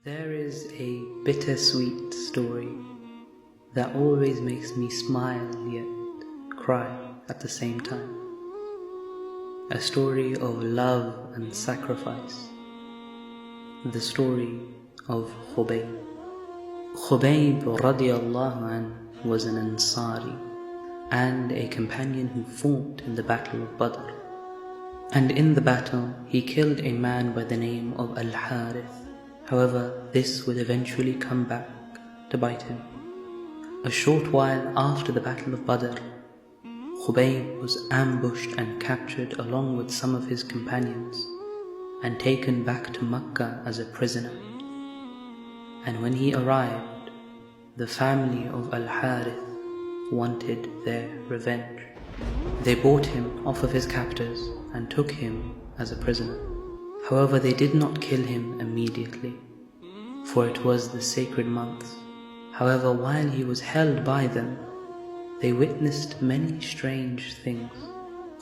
There is a bittersweet story that always makes me smile yet cry at the same time. A story of love and sacrifice. The story of Khubayb. Khubayb radiallahu anhu was an Ansari and a companion who fought in the Battle of Badr. And in the battle, he killed a man by the name of Al-Harith. However, this would eventually come back to bite him. A short while after the Battle of Badr, Khubayb was ambushed and captured along with some of his companions and taken back to Makkah as a prisoner. And when he arrived, the family of Al-Harith wanted their revenge. They bought him off of his captors and took him as a prisoner. However, they did not kill him immediately, for it was the sacred month. However, while he was held by them, they witnessed many strange things.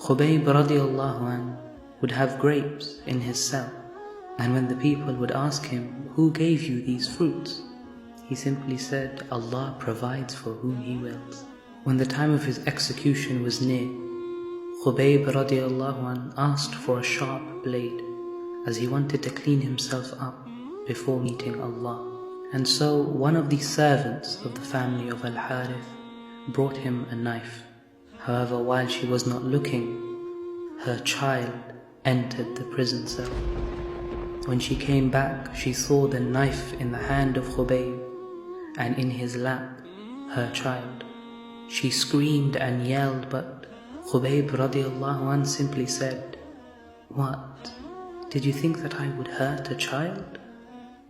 Khubayb radiallahu anhu would have grapes in his cell, and when the people would ask him, "Who gave you these fruits?" he simply said, "Allah provides for whom He wills." When the time of his execution was near, Khubayb radiallahu anhu asked for a sharp blade, as he wanted to clean himself up before meeting Allah. And so one of the servants of the family of Al-Harith brought him a knife. However, while she was not looking, her child entered the prison cell. When she came back, she saw the knife in the hand of Khubayb, and in his lap, her child. She screamed and yelled, but Khubayb radiallahu anhu simply said, "What? Did you think that I would hurt a child?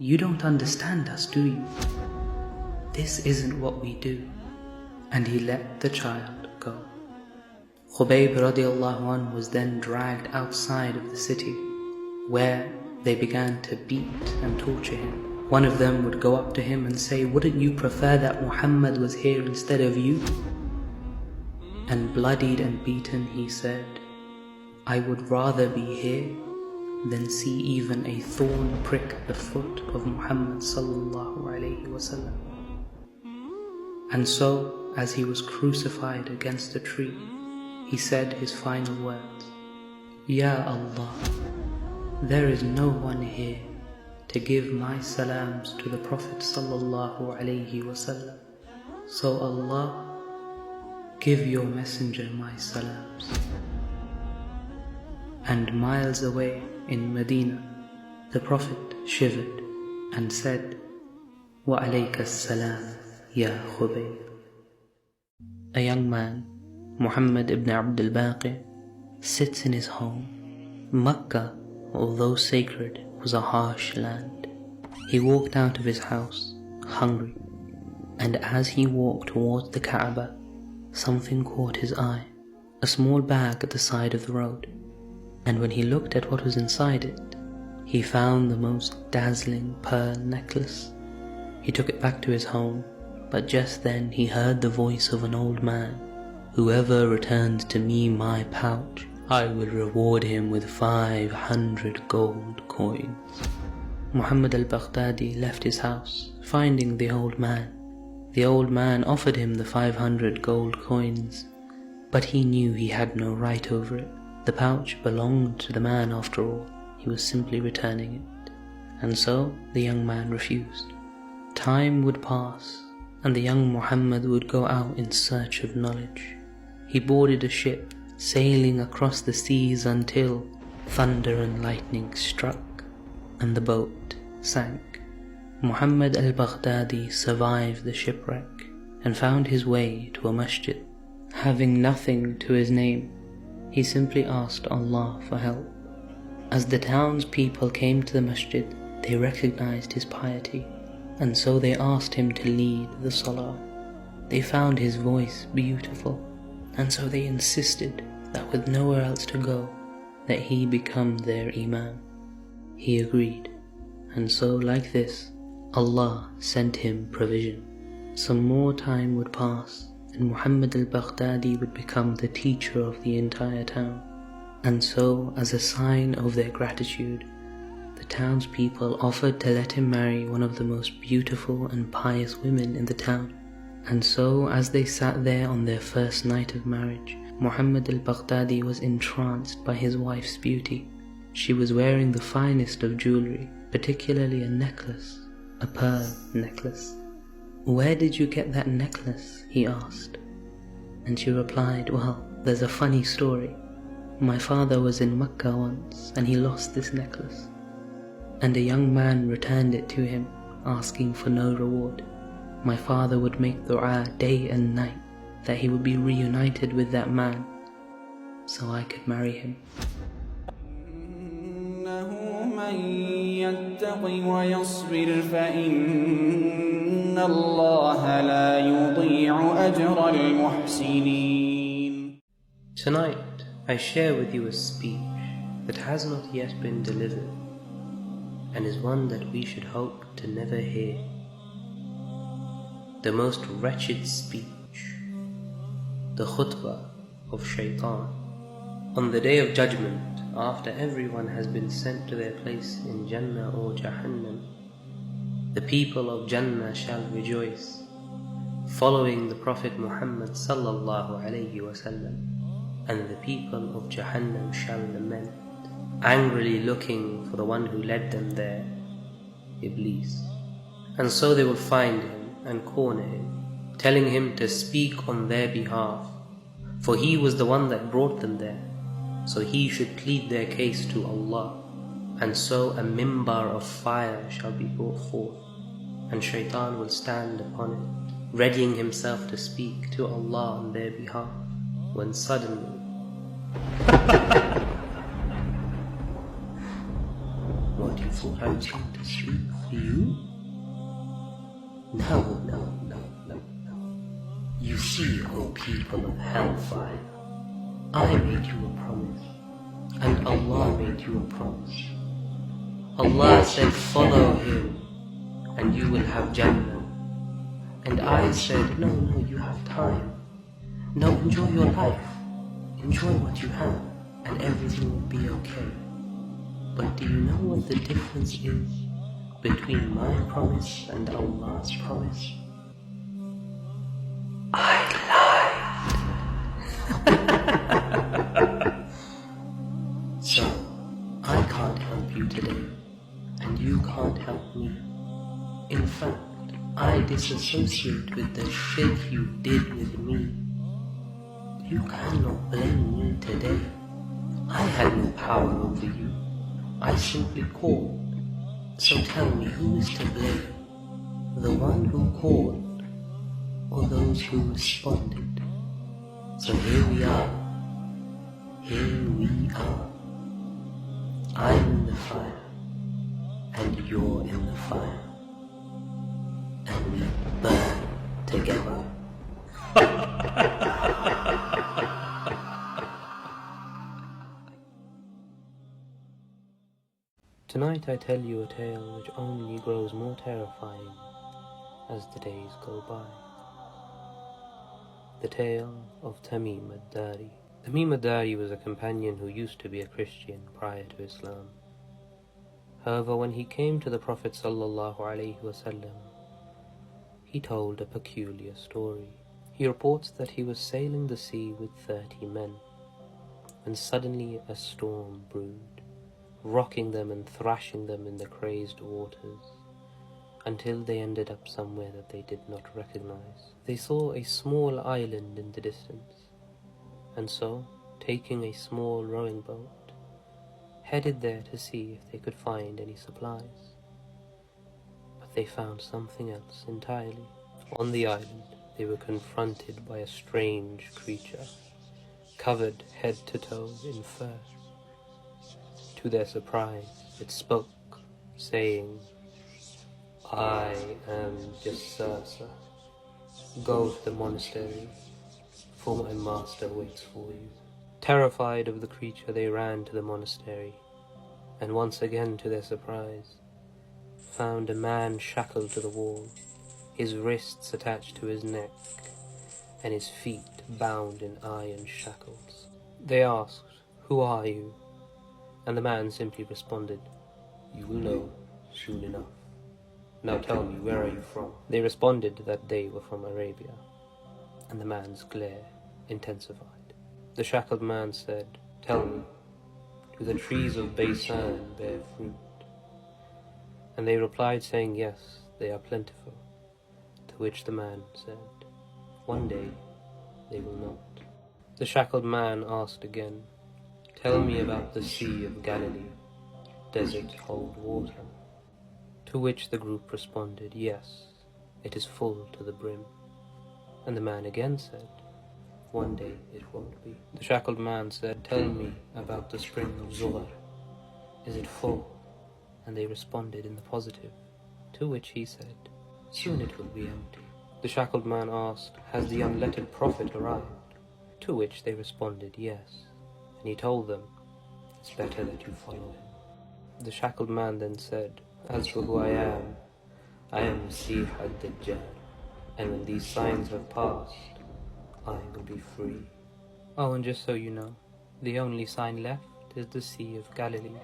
You don't understand us, do you? This isn't what we do." And he let the child go. Khubayb radiallahu anhu was then dragged outside of the city, where they began to beat and torture him. One of them would go up to him and say, "Wouldn't you prefer that Muhammad was here instead of you?" And bloodied and beaten, he said, "I would rather be here than see even a thorn prick the foot of Muhammad sallallahu alayhi wasallam." And so, as he was crucified against a tree, he said his final words, "Ya Allah, there is no one here to give my salams to the Prophet sallallahu alayhi wasallam. So Allah, give your messenger my salams." And miles away in Medina, the Prophet shivered and said, "Wa alayka as-salam, ya Khubayb." A young man, Muhammad ibn Abdul-Baqi, sits in his home. Makkah, although sacred, was a harsh land. He walked out of his house, hungry, and as he walked towards the Kaaba, something caught his eye, a small bag at the side of the road. And when he looked at what was inside it, he found the most dazzling pearl necklace. He took it back to his home, but just then he heard the voice of an old man, "Whoever returns to me my pouch, I will reward him with 500 gold coins." Muhammad al-Baghdadi left his house, finding the old man. The old man offered him the 500 gold coins, but he knew he had no right over it. The pouch belonged to the man after all. He was simply returning it. And so the young man refused. Time would pass, and the young Muhammad would go out in search of knowledge. He boarded a ship, sailing across the seas until thunder and lightning struck, and the boat sank. Muhammad al-Baghdadi survived the shipwreck and found his way to a masjid. Having nothing to his name, he simply asked Allah for help. As the townspeople came to the masjid, they recognized his piety, and so they asked him to lead the salah. They found his voice beautiful, and so they insisted that with nowhere else to go, that he become their imam. He agreed, and so like this, Allah sent him provision. Some more time would pass, and Muhammad al-Baghdadi would become the teacher of the entire town. And so, as a sign of their gratitude, the townspeople offered to let him marry one of the most beautiful and pious women in the town. And so, as they sat there on their first night of marriage, Muhammad al-Baghdadi was entranced by his wife's beauty. She was wearing the finest of jewelry, particularly a necklace, a pearl necklace. "Where did you get that necklace?" he asked. And she replied, "Well, there's a funny story. My father was in Mecca once and he lost this necklace. And a young man returned it to him, asking for no reward. My father would make dua day and night that he would be reunited with that man, so I could marry him." Tonight I share with you a speech that has not yet been delivered, and is one that we should hope to never hear. The most wretched speech, the Khutbah of Shaytaan. On the Day of Judgment, after everyone has been sent to their place in Jannah or Jahannam, the people of Jannah shall rejoice, following the Prophet Muhammad sallallahu alayhi wasallam, and the people of Jahannam shall lament, angrily looking for the one who led them there, Iblis. And so they will find him and corner him, telling him to speak on their behalf, for he was the one that brought them there, so he should plead their case to Allah. And so a mimbar of fire shall be brought forth, and Shaytaan will stand upon it, readying himself to speak to Allah on their behalf, when suddenly "What, you thought I was going to speak for you? No. You see, O people of Hellfire, I made you a promise, and Allah made you a promise. Allah said, follow him, and you will have Jannah. And I said, no, you have time. No, enjoy your life. Enjoy what you have, and everything will be okay. But do you know what the difference is between my promise and Allah's promise? I lied." So, I can't help you today, and you can't help me. In fact, I disassociate with the shirk you did with me. You cannot blame me today. I had no power over you. I simply called. So tell me, who is to blame? The one who called, or those who responded? So here we are. I'm in the fire, and you're in the fire, and we burn together. Tonight I tell you a tale which only grows more terrifying as the days go by. The tale of Tamim Ad-Dhari. Tamim Ad-Dhari was a companion who used to be a Christian prior to Islam. However, when he came to the Prophet sallallahu alaihi wasallam, he told a peculiar story. He reports that he was sailing the sea with 30 men, and suddenly a storm brewed, rocking them and thrashing them in the crazed waters, until they ended up somewhere that they did not recognize. They saw a small island in the distance, and so, taking a small rowing boat, headed there to see if they could find any supplies. But they found something else entirely. On the island, they were confronted by a strange creature, covered head to toe in fur. To their surprise, it spoke, saying, "I am Jassasa. Go to the monastery, for my master waits for you." Terrified of the creature, they ran to the monastery, and once again, to their surprise, found a man shackled to the wall, his wrists attached to his neck, and his feet bound in iron shackles. They asked, "Who are you?" And the man simply responded, You will know soon enough. Now tell me, where are you from? They responded that they were from Arabia, and the man's glare intensified. The shackled man said, tell me, do the trees of Baysan bear fruit? And they replied saying, yes, they are plentiful. To which the man said, one day they will not. The shackled man asked again, tell me about the Sea of Galilee. Does it hold water? To which the group responded, yes, it is full to the brim. And the man again said, one day it won't be. The shackled man said, tell me about the spring of Zughar. Is it full? And they responded in the positive. To which he said, soon it will be empty. The shackled man asked, has the unlettered prophet arrived? To which they responded, yes. And he told them, it's better that you follow him. The shackled man then said, as for who I am Masih ad-Dajjal, and when these signs have passed, I will be free. Oh, and just so you know, the only sign left is the Sea of Galilee,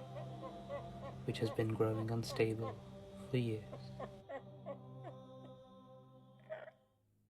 which has been growing unstable for years.